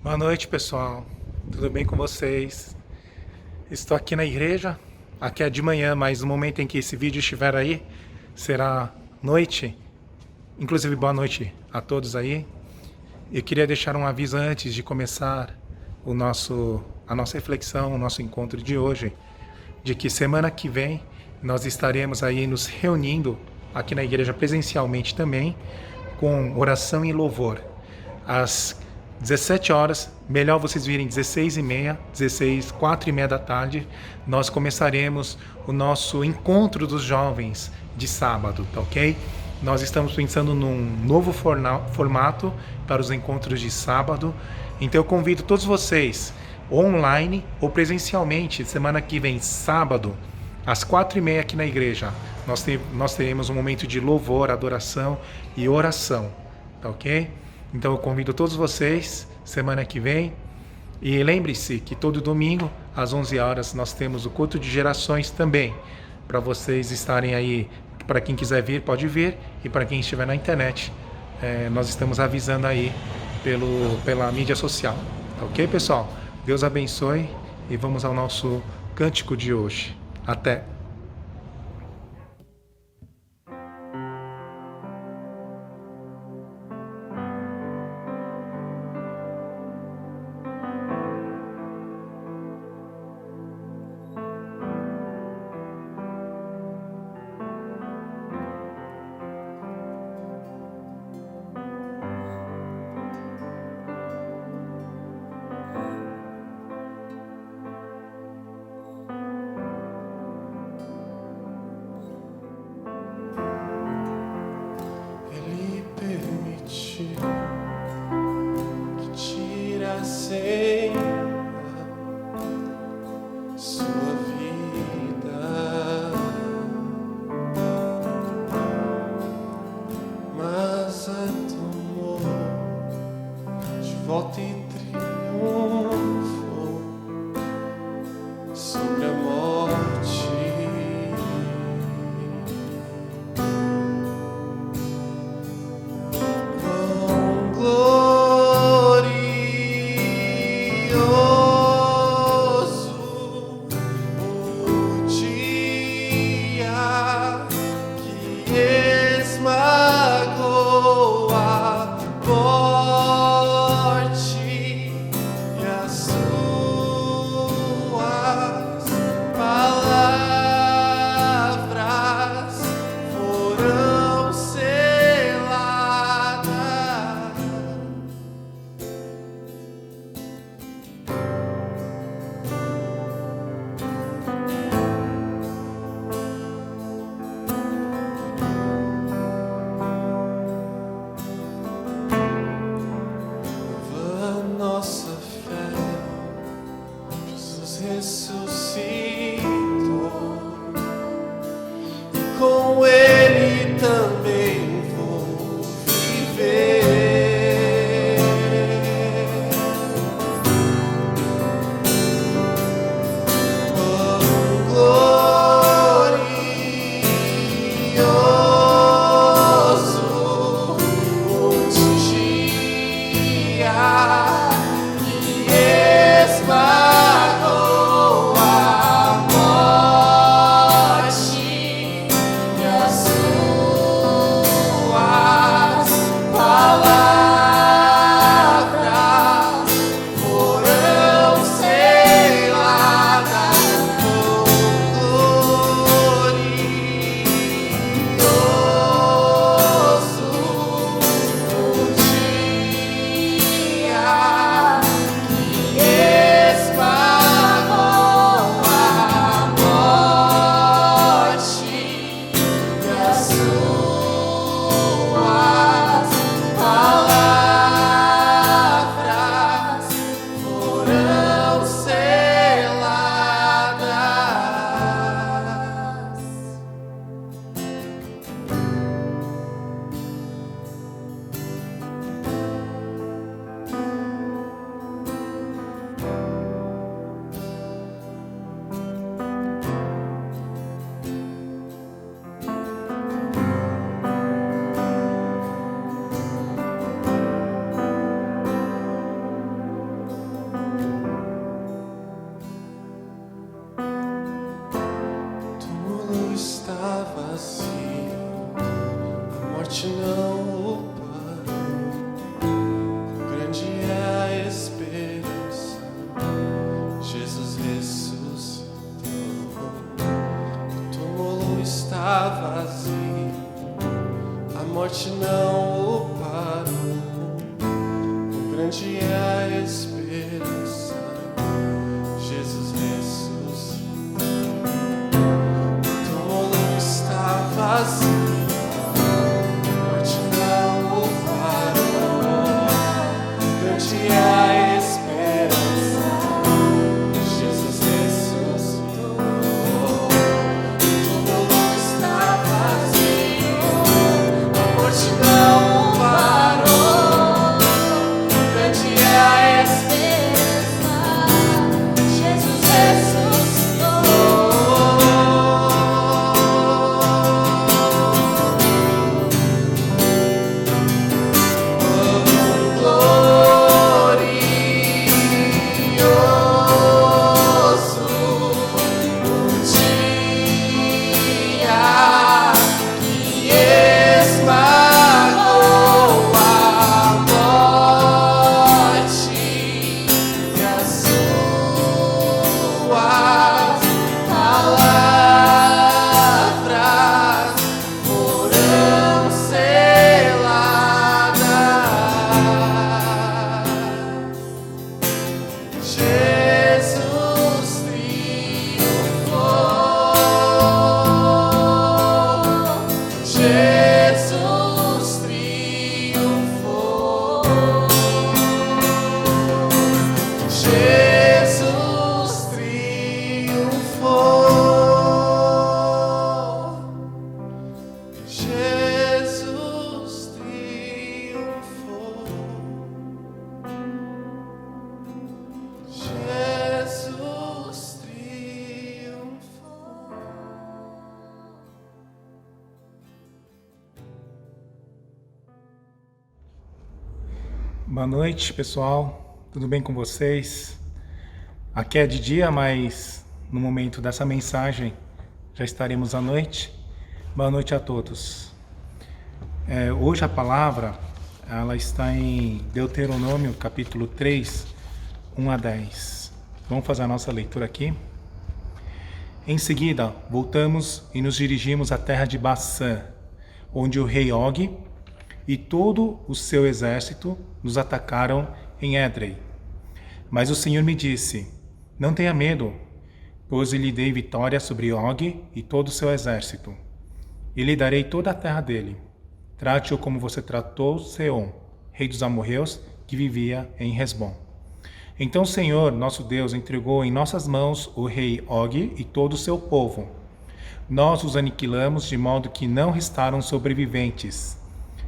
Boa noite, pessoal. Tudo bem com vocês? Estou aqui na igreja. Aqui é de manhã, mas no momento em que esse vídeo estiver aí, será noite. Inclusive, boa noite a todos aí. Eu queria deixar um aviso antes de começar a nossa reflexão, o nosso encontro de hoje, de que semana que vem nós estaremos aí nos reunindo aqui na igreja presencialmente também, com oração e louvor. Às 17 horas, melhor vocês virem 16h30, 4h30 da tarde, nós começaremos o nosso encontro dos jovens de sábado, tá ok? Nós estamos pensando num novo formato para os encontros de sábado, então eu convido todos vocês, online ou presencialmente, semana que vem, sábado, às 4h30 aqui na igreja, nós teremos um momento de louvor, adoração e oração, tá ok? Então eu convido todos vocês, semana que vem. E lembre-se que todo domingo, às 11 horas, nós temos o culto de gerações também. Para vocês estarem aí, para quem quiser vir, pode vir. E para quem estiver na internet, nós estamos avisando aí pela mídia social. Tá ok, pessoal? Deus abençoe e vamos ao nosso cântico de hoje. Até! Ele permitiu que tirassem sua vida, mas a tomou de volta e triunfou sobre a morte. Esmagou a morte. morte não o parou. Grande é a esperança, Jesus ressuscitou. O túmulo está vazio, a morte não o parou. Grande é a esperança, Jesus ressuscitou. O túmulo está vazio, Boa noite, pessoal. Tudo bem com vocês? Aqui é de dia, mas no momento dessa mensagem já estaremos à noite. Boa noite a todos. Hoje a palavra ela está em Deuteronômio, capítulo 3, 1 a 10. Vamos fazer a nossa leitura aqui. Em seguida, voltamos e nos dirigimos à terra de Bassã, onde o rei Og e todo o seu exército nos atacaram em Edrei. Mas o Senhor me disse: não tenha medo, pois eu lhe dei vitória sobre Og e todo o seu exército. E lhe darei toda a terra dele. Trate-o como você tratou Seom, rei dos amorreus, que vivia em Hesbom. Então o Senhor, nosso Deus, entregou em nossas mãos o rei Og e todo o seu povo. Nós os aniquilamos de modo que não restaram sobreviventes.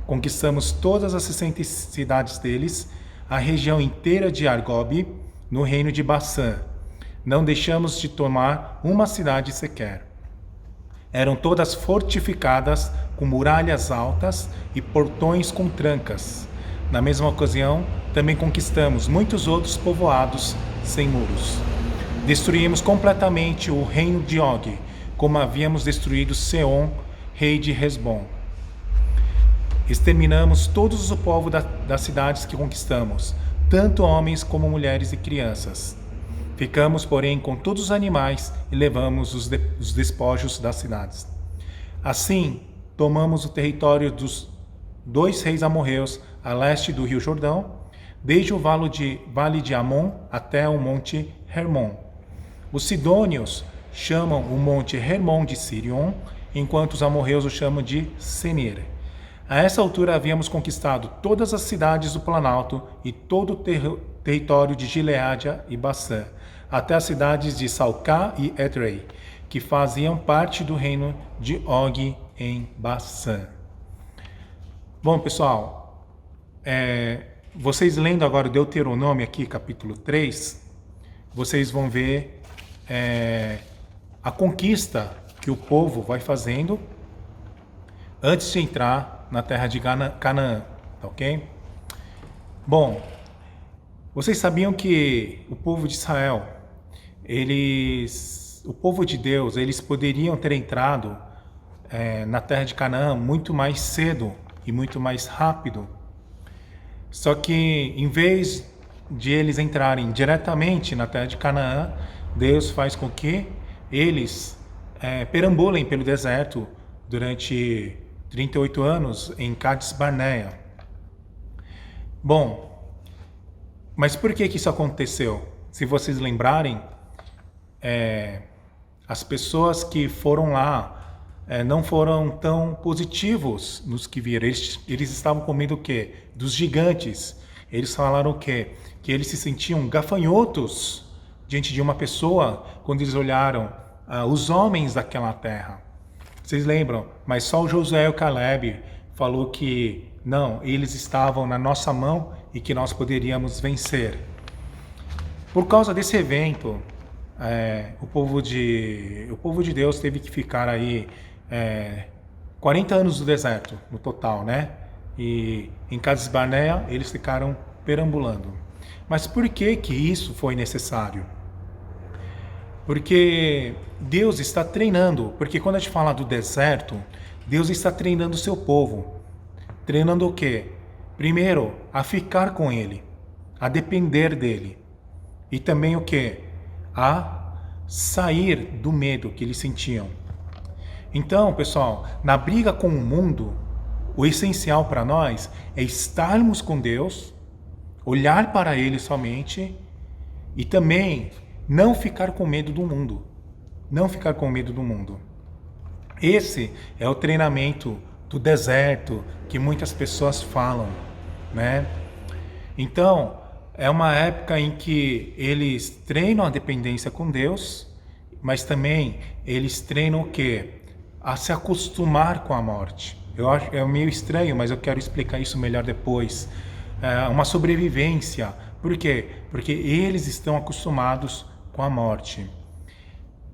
Conquistamos todas as 60 cidades deles, a região inteira de Argob, no reino de Bassã. Não deixamos de tomar uma cidade sequer. Eram todas fortificadas, com muralhas altas e portões com trancas. Na mesma ocasião, também conquistamos muitos outros povoados sem muros. Destruímos completamente o reino de Og, como havíamos destruído Seom, rei de Hesbom. Exterminamos todos o povo das cidades que conquistamos, tanto homens como mulheres e crianças. Ficamos, porém, com todos os animais e levamos os despojos das cidades. Assim, tomamos o território dos 2 reis amorreus a leste do rio Jordão, desde o vale de Amon até o monte Hermon. Os sidônios chamam o monte Hermon de Sirion, enquanto os amorreus o chamam de Senir. A essa altura havíamos conquistado todas as cidades do Planalto e todo o território de Gileade e Bassã, até as cidades de Salcá e Edrei, que faziam parte do reino de Og em Bassã. Bom, pessoal, vocês lendo agora o Deuteronômio aqui, capítulo 3, vocês vão ver a conquista que o povo vai fazendo antes de entrar na terra de Canaã, tá ok? Bom, vocês sabiam que o povo de Israel, o povo de Deus, eles poderiam ter entrado na terra de Canaã muito mais cedo e muito mais rápido. Só que em vez de eles entrarem diretamente na terra de Canaã, Deus faz com que eles perambulem pelo deserto durante 38 anos em Cades Barneia. Bom, mas por que isso aconteceu? Se vocês lembrarem, as pessoas que foram lá não foram tão positivos nos que viram. Eles estavam com medo o quê? Dos gigantes. Eles falaram o quê? Que eles se sentiam gafanhotos diante de uma pessoa quando eles olharam os homens daquela terra. Vocês lembram? Mas só o Josué e o Caleb falou que não, eles estavam na nossa mão e que nós poderíamos vencer. Por causa desse evento, o povo de Deus teve que ficar aí 40 anos no deserto, no total, né? E em Cades Barneia eles ficaram perambulando. Mas por que isso foi necessário? Porque Deus está treinando. Porque quando a gente fala do deserto, Deus está treinando o seu povo. Treinando o quê? Primeiro, a ficar com Ele, a depender dEle. E também o quê? A sair do medo que eles sentiam. Então, pessoal, na briga com o mundo, o essencial para nós é estarmos com Deus, olhar para Ele somente e também não ficar com medo do mundo. Não ficar com medo do mundo. Esse é o treinamento do deserto que muitas pessoas falam, né? Então, é uma época em que eles treinam a dependência com Deus, mas também eles treinam o quê? A se acostumar com a morte. Eu acho é meio estranho, mas eu quero explicar isso melhor depois. Uma sobrevivência. Por quê? Porque eles estão acostumados com a morte.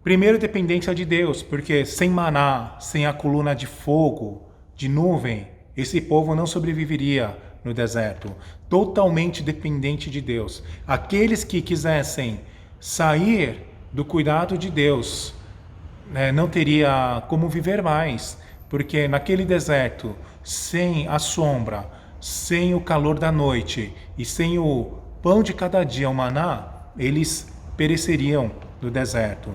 Primeiro, dependência de Deus, porque sem maná, sem a coluna de fogo, de nuvem, esse povo não sobreviveria no deserto. Totalmente dependente de Deus. Aqueles que quisessem sair do cuidado de Deus, não teria como viver mais, porque naquele deserto, sem a sombra, sem o calor da noite e sem o pão de cada dia, o maná, eles pereceriam no deserto.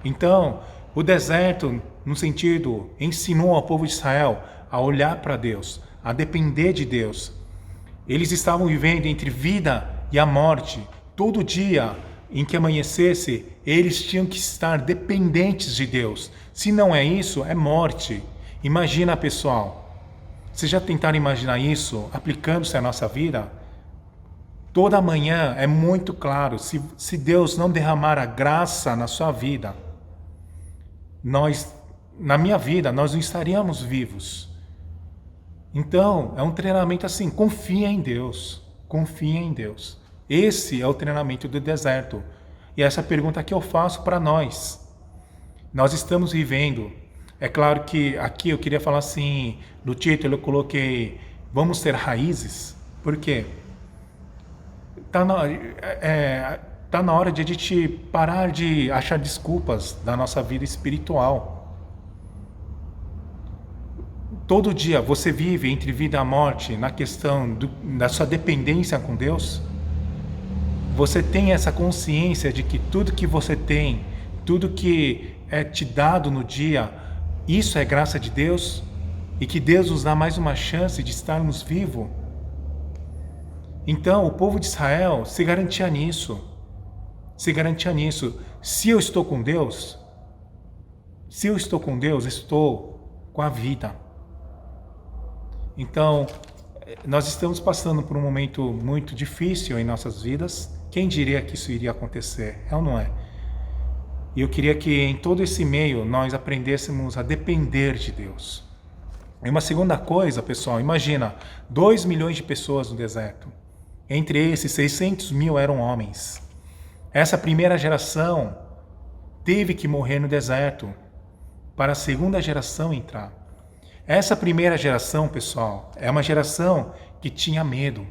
Então, o deserto, no sentido, ensinou ao povo de Israel a olhar para Deus, a depender de Deus. Eles estavam vivendo entre vida e a morte. Todo dia em que amanhecesse, eles tinham que estar dependentes de Deus. Se não é isso, é morte. Imagina, pessoal. Vocês já tentaram imaginar isso aplicando-se à nossa vida? Toda manhã é muito claro, se Deus não derramar a graça na sua vida, na minha vida, nós não estaríamos vivos. Então, é um treinamento assim, confia em Deus, confia em Deus. Esse é o treinamento do deserto. E essa é a pergunta que eu faço para nós. Nós estamos vivendo. É claro que aqui eu queria falar assim, no título eu coloquei, vamos ter raízes. Por quê? Tá na hora de a gente parar de achar desculpas da nossa vida espiritual. Todo dia você vive entre vida e morte na questão da sua dependência com Deus. Você tem essa consciência de que tudo que você tem, tudo que é te dado no dia, isso é graça de Deus? E que Deus nos dá mais uma chance de estarmos vivos? Então, o povo de Israel se garantia nisso. Se garantia nisso. Se eu estou com Deus, estou com a vida. Então, nós estamos passando por um momento muito difícil em nossas vidas. Quem diria que isso iria acontecer? É ou não é? E eu queria que em todo esse meio nós aprendêssemos a depender de Deus. E uma segunda coisa, pessoal, imagina, 2 milhões de pessoas no deserto. Entre esses, 600 mil eram homens. Essa primeira geração teve que morrer no deserto para a segunda geração entrar. Essa primeira geração, pessoal, é uma geração que tinha medo.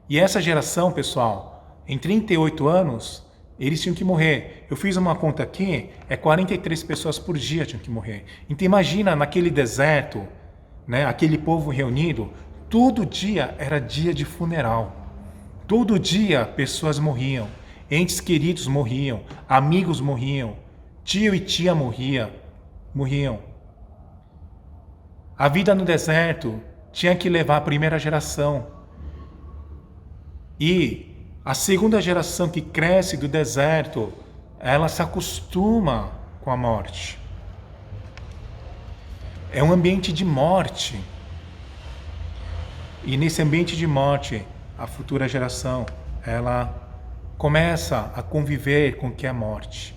E essa geração, pessoal, em 38 anos, eles tinham que morrer. Eu fiz uma conta aqui, 43 pessoas por dia tinham que morrer. Então imagina naquele deserto, né? Aquele povo reunido, todo dia era dia de funeral. Todo dia pessoas morriam, entes queridos morriam, amigos morriam, tio e tia morriam. A vida no deserto tinha que levar a primeira geração. E a segunda geração que cresce do deserto, ela se acostuma com a morte. É um ambiente de morte. E nesse ambiente de morte, a futura geração, ela começa a conviver com o que é a morte.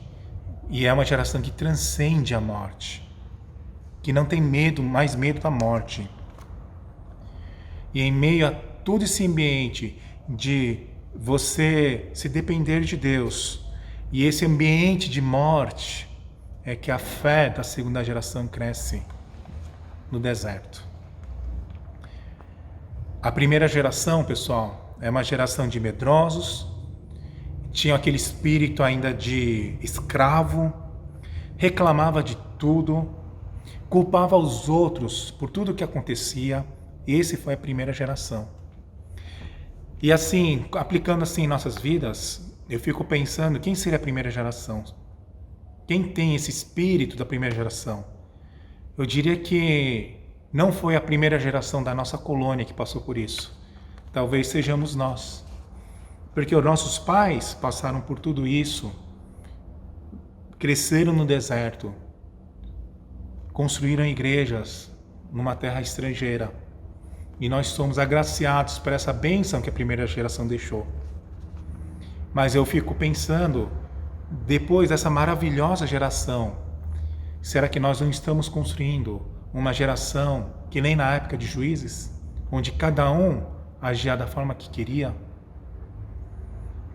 E é uma geração que transcende a morte, que não tem medo, mais medo da morte. E em meio a todo esse ambiente de você se depender de Deus, e esse ambiente de morte, é que a fé da segunda geração cresce no deserto. A primeira geração, pessoal, é uma geração de medrosos, tinha aquele espírito ainda de escravo, reclamava de tudo, culpava os outros por tudo que acontecia. Esse foi a primeira geração. E assim, aplicando assim em nossas vidas, eu fico pensando, quem seria a primeira geração? Quem tem esse espírito da primeira geração? Eu diria que não foi a primeira geração da nossa colônia que passou por isso. Talvez sejamos nós. Porque os nossos pais passaram por tudo isso, cresceram no deserto, construíram igrejas numa terra estrangeira. E nós somos agraciados por essa bênção que a primeira geração deixou. Mas eu fico pensando, depois dessa maravilhosa geração, será que nós não estamos construindo uma geração que nem na época de Juízes, onde cada um agia da forma que queria?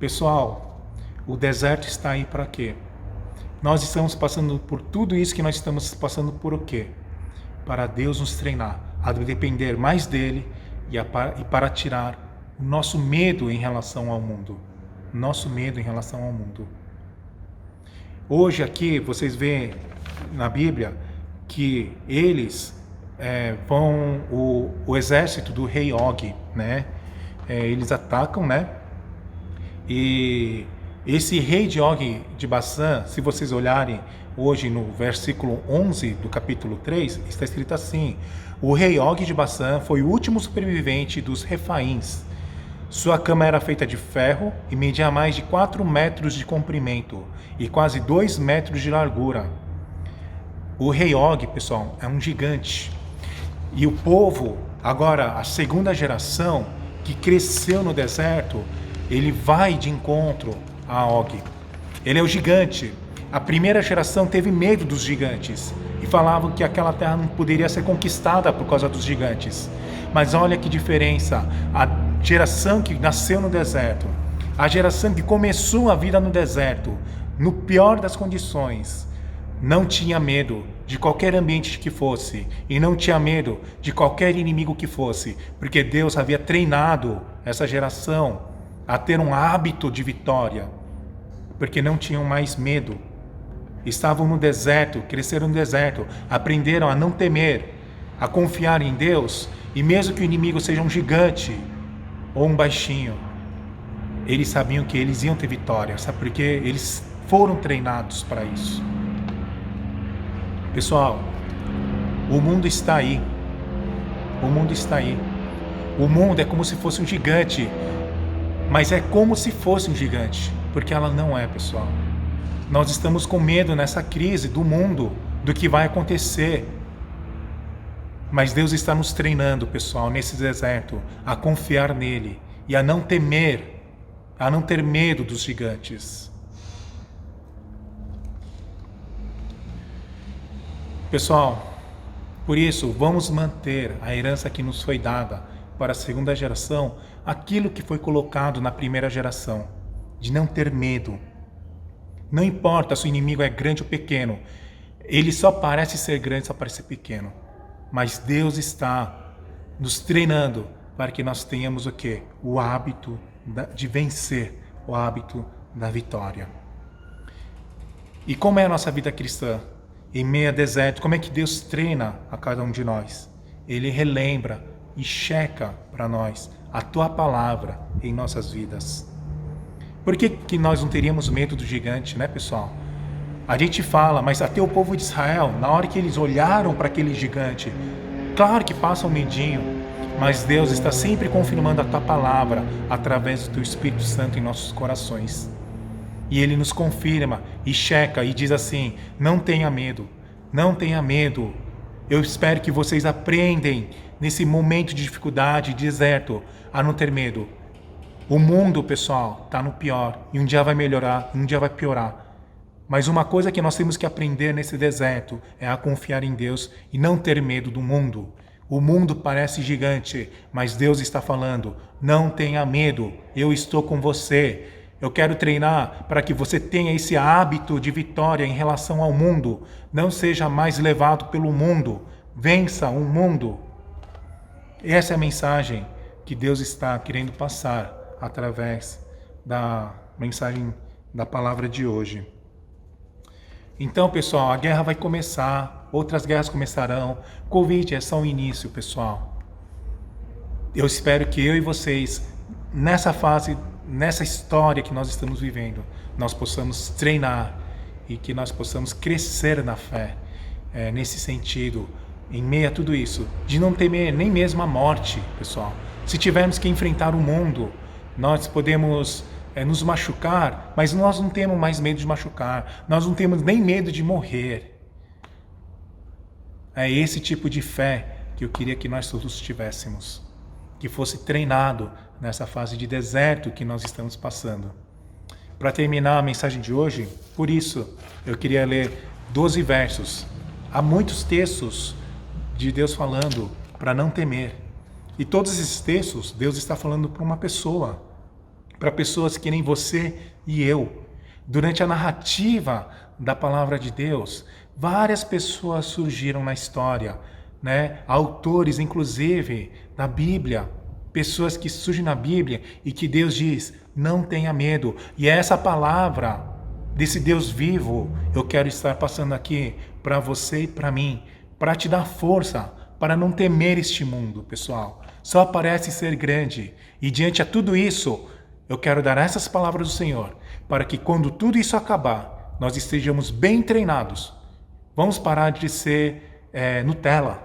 Pessoal, o deserto está aí para quê? Nós estamos passando por tudo isso que nós estamos passando por o quê? Para Deus nos treinar a depender mais dele e para tirar o nosso medo em relação ao mundo. Nosso medo em relação ao mundo. Hoje aqui vocês veem na Bíblia que eles o exército do rei Og, né? Eles atacam, né? E esse rei de Og de Bassã, se vocês olharem hoje no versículo 11 do capítulo 3, está escrito assim: o rei Og de Bassã foi o último sobrevivente dos Refaíns. Sua cama era feita de ferro e media mais de 4 metros de comprimento e quase 2 metros de largura. O rei Og, pessoal, é um gigante. E o povo, agora a segunda geração que cresceu no deserto, ele vai de encontro a Og. Ele é o gigante. A primeira geração teve medo dos gigantes e falavam que aquela terra não poderia ser conquistada por causa dos gigantes. Mas olha que diferença, a geração que nasceu no deserto, a geração que começou a vida no deserto, no pior das condições, não tinha medo de qualquer ambiente que fosse e não tinha medo de qualquer inimigo que fosse, porque Deus havia treinado essa geração a ter um hábito de vitória, porque não tinham mais medo. Estavam no deserto, cresceram no deserto, aprenderam a não temer, a confiar em Deus, e mesmo que o inimigo seja um gigante ou um baixinho, eles sabiam que eles iam ter vitória, sabe? Porque eles foram treinados para isso. Pessoal, o mundo está aí. O mundo está aí. O mundo é como se fosse um gigante, mas é como se fosse um gigante, porque ela não é, pessoal. Nós estamos com medo nessa crise do mundo, do que vai acontecer. Mas Deus está nos treinando, pessoal, nesse deserto, a confiar nele e a não temer, a não ter medo dos gigantes. Pessoal, por isso, vamos manter a herança que nos foi dada para a segunda geração, aquilo que foi colocado na primeira geração, de não ter medo. Não importa se o inimigo é grande ou pequeno, ele só parece ser grande, só parece ser pequeno. Mas Deus está nos treinando para que nós tenhamos o quê? O hábito de vencer, o hábito da vitória. E como é a nossa vida cristã? Em meio a deserto, como é que Deus treina a cada um de nós? Ele relembra e checa para nós a tua palavra em nossas vidas. Por que nós não teríamos medo do gigante, né, pessoal? A gente fala, mas até o povo de Israel, na hora que eles olharam para aquele gigante, claro que passa um medinho, mas Deus está sempre confirmando a tua palavra através do teu Espírito Santo em nossos corações. E Ele nos confirma e checa e diz assim: não tenha medo, não tenha medo. Eu espero que vocês aprendem nesse momento de dificuldade, deserto, a não ter medo. O mundo, pessoal, está no pior e um dia vai melhorar, um dia vai piorar. Mas uma coisa que nós temos que aprender nesse deserto é a confiar em Deus e não ter medo do mundo. O mundo parece gigante, mas Deus está falando: não tenha medo, eu estou com você. Eu quero treinar para que você tenha esse hábito de vitória em relação ao mundo. Não seja mais levado pelo mundo. Vença o mundo. Essa é a mensagem que Deus está querendo passar através da mensagem da palavra de hoje. Então, pessoal, a guerra vai começar, outras guerras começarão. Covid é só o início, pessoal. Eu espero que eu e vocês, nessa fase, nessa história que nós estamos vivendo, nós possamos treinar e que nós possamos crescer na fé, nesse sentido, em meio a tudo isso, de não temer nem mesmo a morte, pessoal. Se tivermos que enfrentar o mundo, nós podemos nos machucar, mas nós não temos mais medo de machucar, nós não temos nem medo de morrer. É esse tipo de fé que eu queria que nós todos tivéssemos, que fosse treinado nessa fase de deserto que nós estamos passando. Para terminar a mensagem de hoje, por isso eu queria ler 12 versos. Há muitos textos de Deus falando para não temer. E todos esses textos, Deus está falando para uma pessoa, para pessoas que nem você e eu. Durante a narrativa da palavra de Deus, várias pessoas surgiram na história, né? Autores, inclusive, da Bíblia, pessoas que surgem na Bíblia e que Deus diz: não tenha medo. E é essa palavra desse Deus vivo eu quero estar passando aqui para você e para mim, para te dar força, para não temer este mundo, pessoal. Só parece ser grande. E diante a tudo isso, eu quero dar essas palavras do Senhor, para que quando tudo isso acabar, nós estejamos bem treinados. Vamos parar de ser Nutella.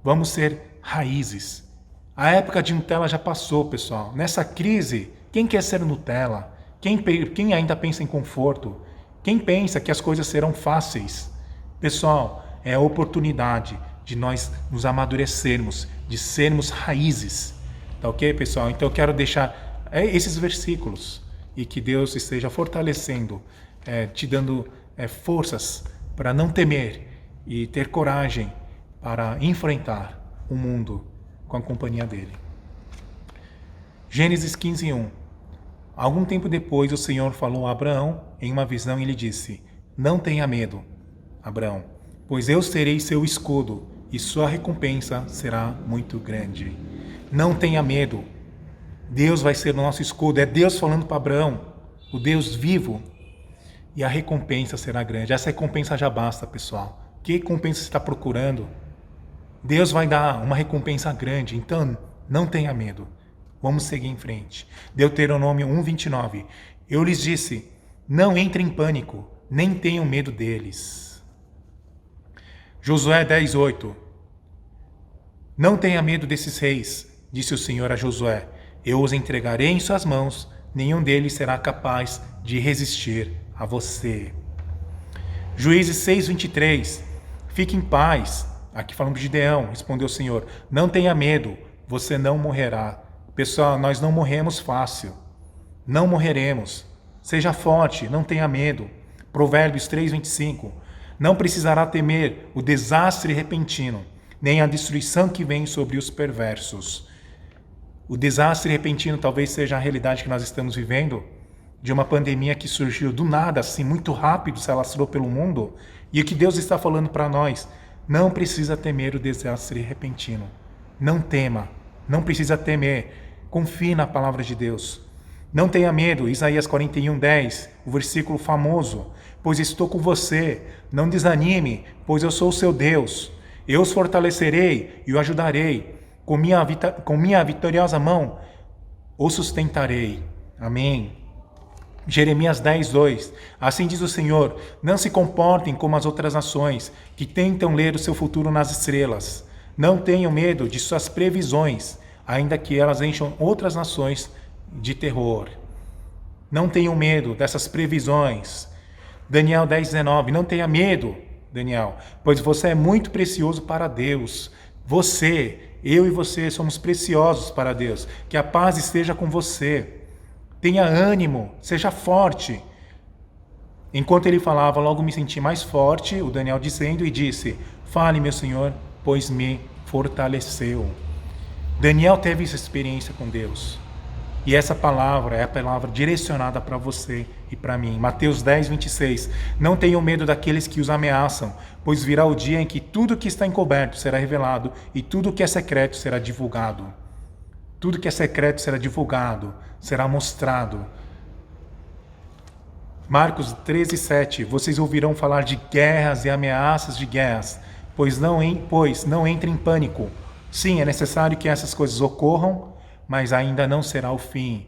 Vamos ser raízes. A época de Nutella já passou, pessoal. Nessa crise, quem quer ser Nutella? Quem ainda pensa em conforto? Quem pensa que as coisas serão fáceis? Pessoal, é a oportunidade de nós nos amadurecermos, de sermos raízes. Tá ok, pessoal? Então eu quero deixar esses versículos e que Deus esteja fortalecendo, te dando forças para não temer e ter coragem para enfrentar o mundo com a companhia dele. Gênesis 15:1. Algum tempo depois o Senhor falou a Abraão em uma visão e lhe disse: não tenha medo, Abraão, pois eu serei seu escudo e sua recompensa será muito grande. Não tenha medo. Deus vai ser o nosso escudo. É Deus falando para Abraão, o Deus vivo, e a recompensa será grande. Essa recompensa já basta, pessoal. Que recompensa você está procurando? Deus vai dar uma recompensa grande, então não tenha medo. Vamos seguir em frente. Deuteronômio 1:29. Eu lhes disse: não entrem em pânico, nem tenham medo deles. Josué 10:8. Não tenha medo desses reis, disse o Senhor a Josué. Eu os entregarei em suas mãos, nenhum deles será capaz de resistir a você. Juízes 6:23. Fique em paz. Aqui falando de Gideão, respondeu o Senhor: não tenha medo, você não morrerá. Pessoal, nós não morremos fácil. Não morreremos. Seja forte, não tenha medo. Provérbios 3:25. Não precisará temer o desastre repentino, nem a destruição que vem sobre os perversos. O desastre repentino talvez seja a realidade que nós estamos vivendo, de uma pandemia que surgiu do nada, assim, muito rápido, se alastrou pelo mundo. E o que Deus está falando para nós: não precisa temer o desastre repentino. Não tema, não precisa temer. Confie na palavra de Deus. Não tenha medo, Isaías 41:10, o versículo famoso. Pois estou com você, não desanime, pois eu sou o seu Deus. Eu os fortalecerei e o ajudarei. Com minha vitoriosa mão o sustentarei. Amém. Jeremias 10:2. Assim diz o Senhor: não se comportem como as outras nações que tentam ler o seu futuro nas estrelas. Não tenham medo de suas previsões, ainda que elas encham outras nações de terror. Não tenham medo dessas previsões. Daniel 10:19. Não tenha medo, Daniel, pois você é muito precioso para Deus. Eu e você somos preciosos para Deus. Que a paz esteja com você. Tenha ânimo, seja forte. Enquanto ele falava, logo me senti mais forte, o Daniel dizendo, e disse: fale, meu Senhor, pois me fortaleceu. Daniel teve essa experiência com Deus. E essa palavra é a palavra direcionada para você e para mim. Mateus 10:26. Não tenham medo daqueles que os ameaçam, pois virá o dia em que tudo que está encoberto será revelado e tudo que é secreto será divulgado. Tudo que é secreto será divulgado, será mostrado. Marcos 13:7. Vocês ouvirão falar de guerras e ameaças de guerras, pois não entrem em pânico. Sim, é necessário que essas coisas ocorram, mas ainda não será o fim.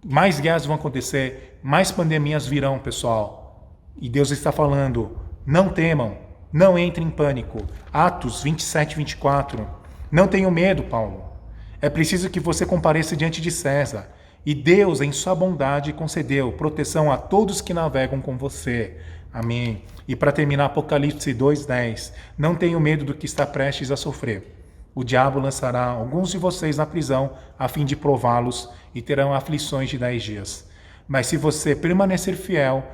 Mais guerras vão acontecer, mais pandemias virão, pessoal. E Deus está falando: não temam, não entrem em pânico. Atos 27:24. Não tenham medo, Paulo. É preciso que você compareça diante de César. E Deus, em sua bondade, concedeu proteção a todos que navegam com você. Amém. E para terminar, Apocalipse 2:10. Não tenham medo do que está prestes a sofrer. O diabo lançará alguns de vocês na prisão, a fim de prová-los, e terão aflições de 10 dias. Mas se você permanecer fiel,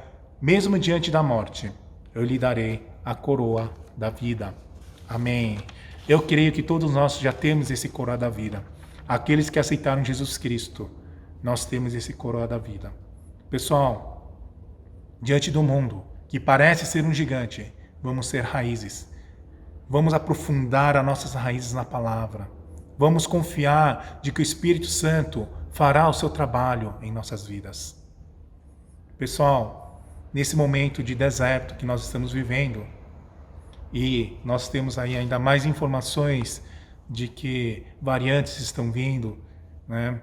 mesmo diante da morte, eu lhe darei a coroa da vida. Amém. Eu creio que todos nós já temos esse coroa da vida. Aqueles que aceitaram Jesus Cristo, nós temos esse coroa da vida. Pessoal, diante do mundo, que parece ser um gigante, vamos ser raízes. Vamos aprofundar as nossas raízes na palavra. Vamos confiar de que o Espírito Santo fará o seu trabalho em nossas vidas. Pessoal, nesse momento de deserto que nós estamos vivendo, e nós temos aí ainda mais informações de que variantes estão vindo, né?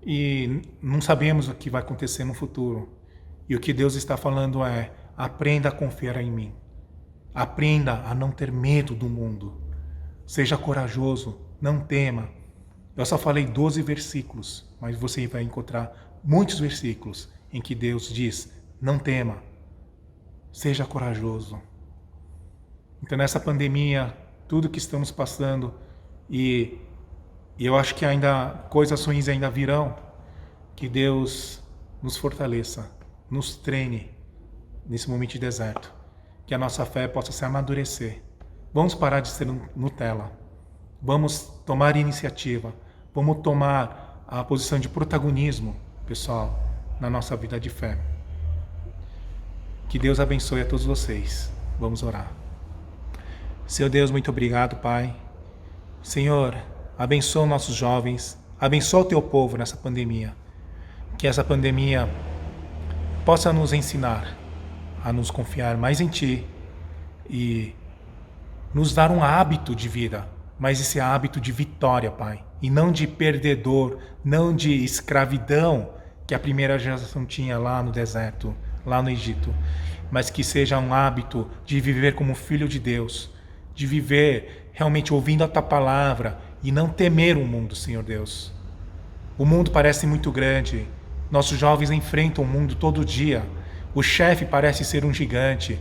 E não sabemos o que vai acontecer no futuro. E o que Deus está falando é: aprenda a confiar em mim. Aprenda a não ter medo do mundo. Seja corajoso, não tema. Eu só falei 12 versículos, mas você vai encontrar muitos versículos em que Deus diz: não tema, seja corajoso. Então, nessa pandemia, tudo que estamos passando, e eu acho que ainda coisas ruins ainda virão, que Deus nos fortaleça, nos treine nesse momento de deserto, que a nossa fé possa se amadurecer. Vamos parar de ser Nutella, vamos tomar iniciativa, vamos tomar a posição de protagonismo, pessoal, na nossa vida de fé. Que Deus abençoe a todos vocês. Vamos orar. Senhor Deus, muito obrigado, Pai. Senhor, abençoa nossos jovens, abençoa o teu povo nessa pandemia. Que essa pandemia possa nos ensinar a nos confiar mais em Ti e nos dar um hábito de vida, mas esse hábito de vitória, Pai, e não de perdedor, não de escravidão que a primeira geração tinha lá no deserto, lá no Egito, mas que seja um hábito de viver como filho de Deus, de viver realmente ouvindo a Tua palavra e não temer o mundo, Senhor Deus. O mundo parece muito grande, nossos jovens enfrentam o mundo todo dia, o chefe parece ser um gigante,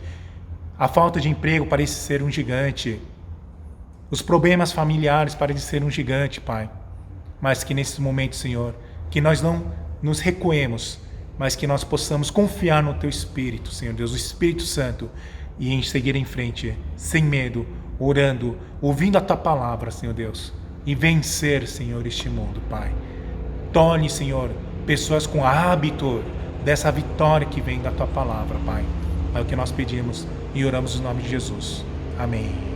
a falta de emprego parece ser um gigante, os problemas familiares parecem ser um gigante, Pai. Mas que nesse momento, Senhor, que nós não nos recuemos, mas que nós possamos confiar no Teu Espírito, Senhor Deus, o Espírito Santo, e em seguir em frente, sem medo, orando, ouvindo a Tua palavra, Senhor Deus, e vencer, Senhor, este mundo, Pai. Torne, Senhor, pessoas com hábito dessa vitória que vem da Tua palavra, Pai. É o que nós pedimos e oramos no nome de Jesus. Amém.